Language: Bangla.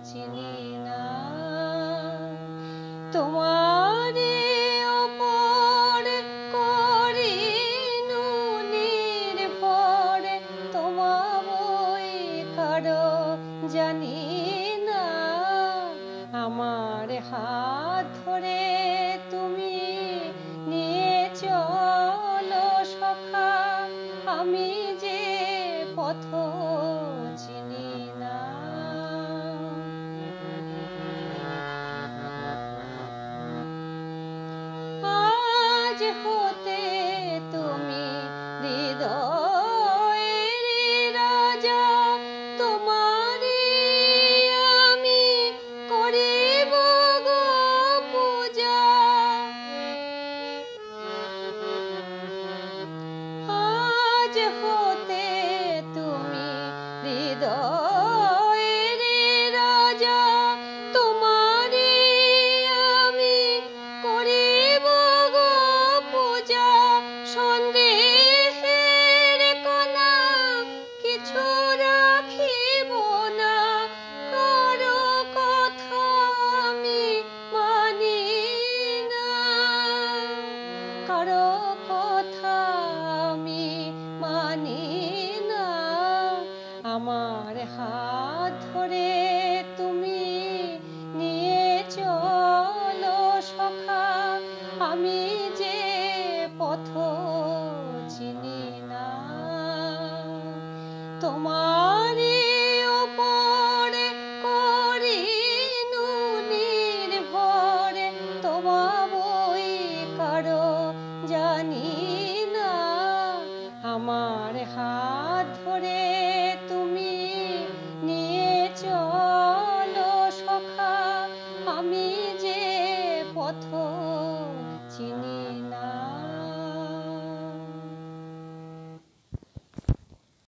চিনি না। তোমারে ওপর করি নির্ভর, তোমা বই কারো জানি না। আমার হাত ধরে তুমি নিয়ে চলো সখা, আমি যে পথ চিনি না। আজ হতে তুমি হৃদয়ের রাজা, তোমারে আমি করিব গো পূজা। আজ হতে তুমি হৃদয়ের রাজা, তোমারে আমি করিব গো পূজা। সন্দেহের কণা কিছু রাখিব না, কারো কথা আমি মানি না, কারো কথা আমি মানি না। আমার হাত ধরে তুমি নিয়ে চলো সখা, আমি যে পথ চিনি না। তোমারে ওপর করি নির্ভর, তোমা বই কারো জানি না। আমার হাত ধরে